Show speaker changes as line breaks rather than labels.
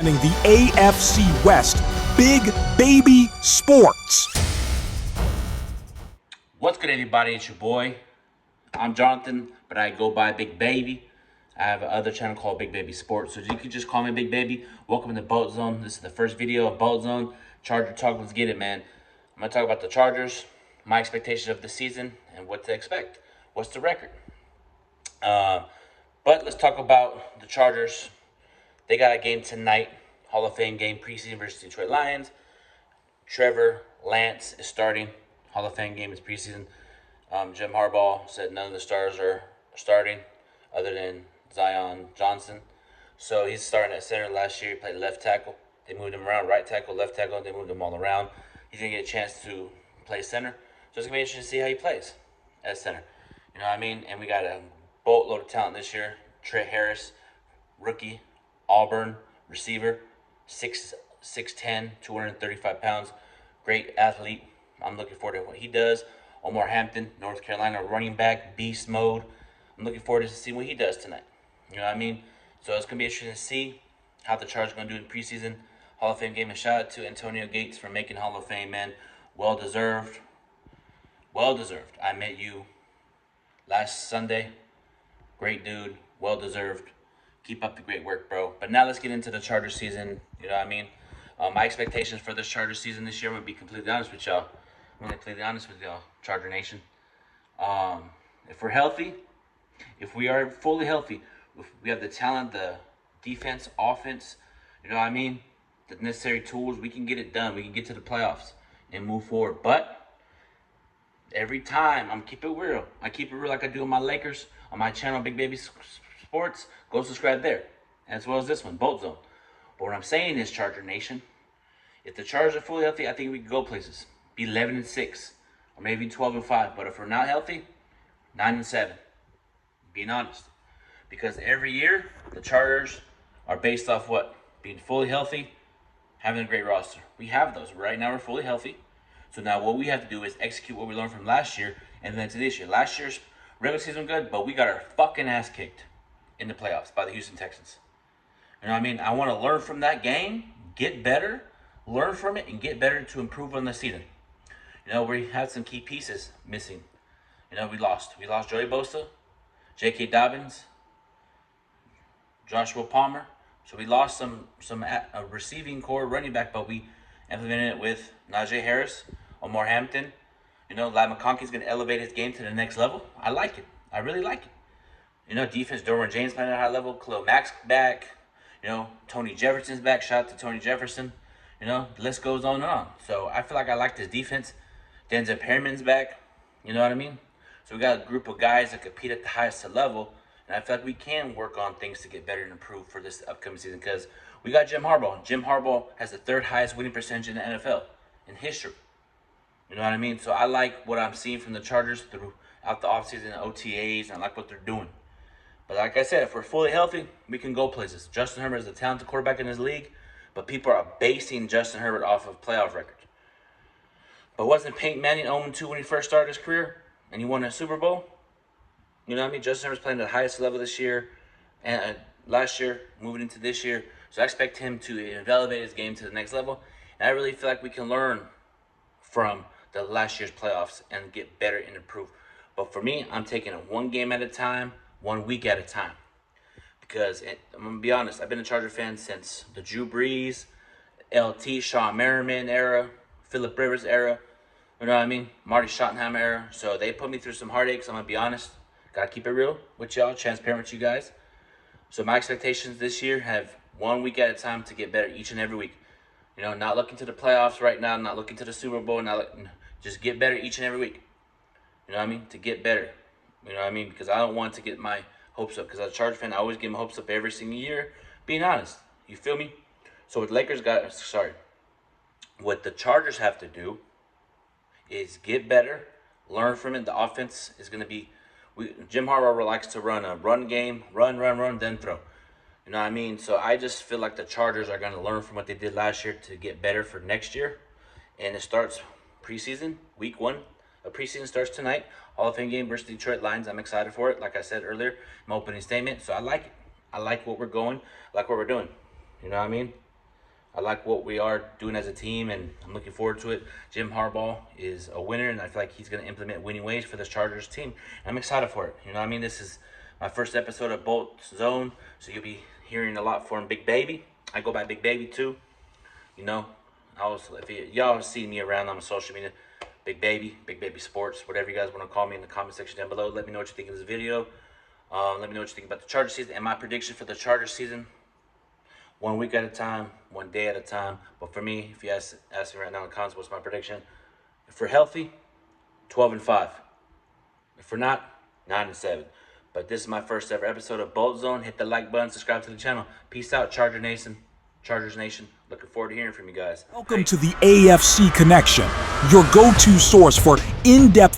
The AFC West, Big Baby Sports.
What's good, everybody? It's your boy. I'm Jonathan, but I go by Big Baby. I have another channel called Big Baby Sports, so you can just call me Big Baby. Welcome to Boat Zone. This is the first video of Boat Zone. Charger talk, let's get it, man. I'm going to talk about the Chargers, my expectations of the season, and what to expect. What's the record? But let's talk about the Chargers. They got a game tonight, Hall of Fame game, preseason versus Detroit Lions. Trevor Lance is starting. Hall of Fame game is preseason. Jim Harbaugh said none of the stars are starting other than Zion Johnson. So he's starting at center. Last year he played left tackle. They moved him around, right tackle, left tackle. They moved him all around. He's going to get a chance to play center. So it's going to be interesting to see how he plays at center. You know what I mean? And we got a boatload of talent this year. Trey Harris, rookie, Auburn, receiver, 6'10", 235 pounds. Great athlete. I'm looking forward to what he does. Omar Hampton, North Carolina, running back, beast mode. I'm looking forward to seeing what he does tonight. You know what I mean? So it's going to be interesting to see how the Chargers are going to do in preseason Hall of Fame game. And shout out to Antonio Gates for making Hall of Fame, man. Well deserved. Well deserved. I met you last Sunday. Great dude. Well deserved. Keep up the great work, bro. But now let's get into the Chargers season. You know what I mean? My expectations for this Chargers season this year, I'm going to be completely honest with y'all. Charger Nation. If we're healthy, if we are fully healthy, if we have the talent, the defense, offense, you know what I mean? The necessary tools, we can get it done. We can get to the playoffs and move forward. But every time, I'm keep it real. I keep it real like I do on my Lakers, on my channel, Big Baby Sports. Go subscribe there, as well as this one, Boat Zone. But what I'm saying is, Charger Nation, if the Chargers are fully healthy, I think we can go places. Be 11-6, or maybe 12-5. But if we're not healthy, 9-7. Being honest, because every year the Chargers are based off what? Being fully healthy, having a great roster. We have those right now. We're fully healthy. So now what we have to do is execute what we learned from last year and then to this year. Last year's regular season was good, but we got our fucking ass kicked in the playoffs by the Houston Texans. You know what I mean? I want to learn from that game, get better, learn from it, and get better to improve on the season. You know, we had some key pieces missing. You know, we lost. We lost Joey Bosa, J.K. Dobbins, Joshua Palmer. So we lost some receiving core running back, but we implemented it with Najee Harris, Omar Hampton. You know, Ladd McConkey's going to elevate his game to the next level. I like it. I really like it. You know, defense, Derwin James playing at a high level, Khalil Mack's back. You know, Tony Jefferson's back. Shout out to Tony Jefferson. You know, the list goes on and on. So I feel like I like this defense. Denzel Perryman's back. You know what I mean? So we got a group of guys that compete at the highest level. And I feel like we can work on things to get better and improve for this upcoming season. Because we got Jim Harbaugh. Jim Harbaugh has the third highest winning percentage in the NFL in history. You know what I mean? So I like what I'm seeing from the Chargers throughout the offseason, OTAs, and I like what they're doing. But like I said, if we're fully healthy, we can go places. Justin Herbert is a talented quarterback in his league, but people are basing Justin Herbert off of playoff records. But wasn't Peyton Manning 0-2 when he first started his career and he won a Super Bowl? You know what I mean? Justin Herbert's playing at the highest level this year and last year, moving into this year. So I expect him to elevate his game to the next level. And I really feel like we can learn from the last year's playoffs and get better and improve. But for me, I'm taking it one game at a time, 1 week at a time. Because I'm going to be honest, I've been a Charger fan since the Drew Brees, LT, Sean Merriman era, Phillip Rivers era, you know what I mean? Marty Schottenheimer era. So they put me through some heartaches, I'm going to be honest. Got to keep it real with y'all, transparent with you guys. So my expectations this year have 1 week at a time to get better each and every week. You know, not looking to the playoffs right now, not looking to the Super Bowl, just get better each and every week. You know what I mean? To get better. You know what I mean? Because I don't want to get my hopes up. Because as a Charger fan, I always get my hopes up every single year. Being honest. You feel me? So what the Chargers have to do is get better, learn from it. The offense is going to be, Jim Harbaugh likes to run a run game, run, then throw. You know what I mean? So I just feel like the Chargers are going to learn from what they did last year to get better for next year. And it starts preseason, week 1. A preseason starts tonight. Hall of Fame game versus Detroit Lions. I'm excited for it. Like I said earlier, my opening statement. So I like it. I like what we're going. I like what we're doing. You know what I mean? I like what we are doing as a team, and I'm looking forward to it. Jim Harbaugh is a winner, and I feel like he's going to implement winning ways for this Chargers team. I'm excited for it. You know what I mean? This is my first episode of Bolt Zone, so you'll be hearing a lot from Big Baby. I go by Big Baby too. You know, y'all see me around on social media, Big Baby Sports, whatever you guys want to call me in the comment section down below. Let me know what you think of this video. Let me know what you think about the Chargers season and my prediction for the Chargers season. 1 week at a time, 1 day at a time. But for me, if you ask me right now in the comments, what's my prediction? If we're healthy, 12-5. If we're not, 9-7. But this is my first ever episode of Bolt Zone. Hit the like button, subscribe to the channel. Peace out, Chargers Nation. Looking forward to hearing from you guys.
Welcome to the AFC Connection, your go-to source for in-depth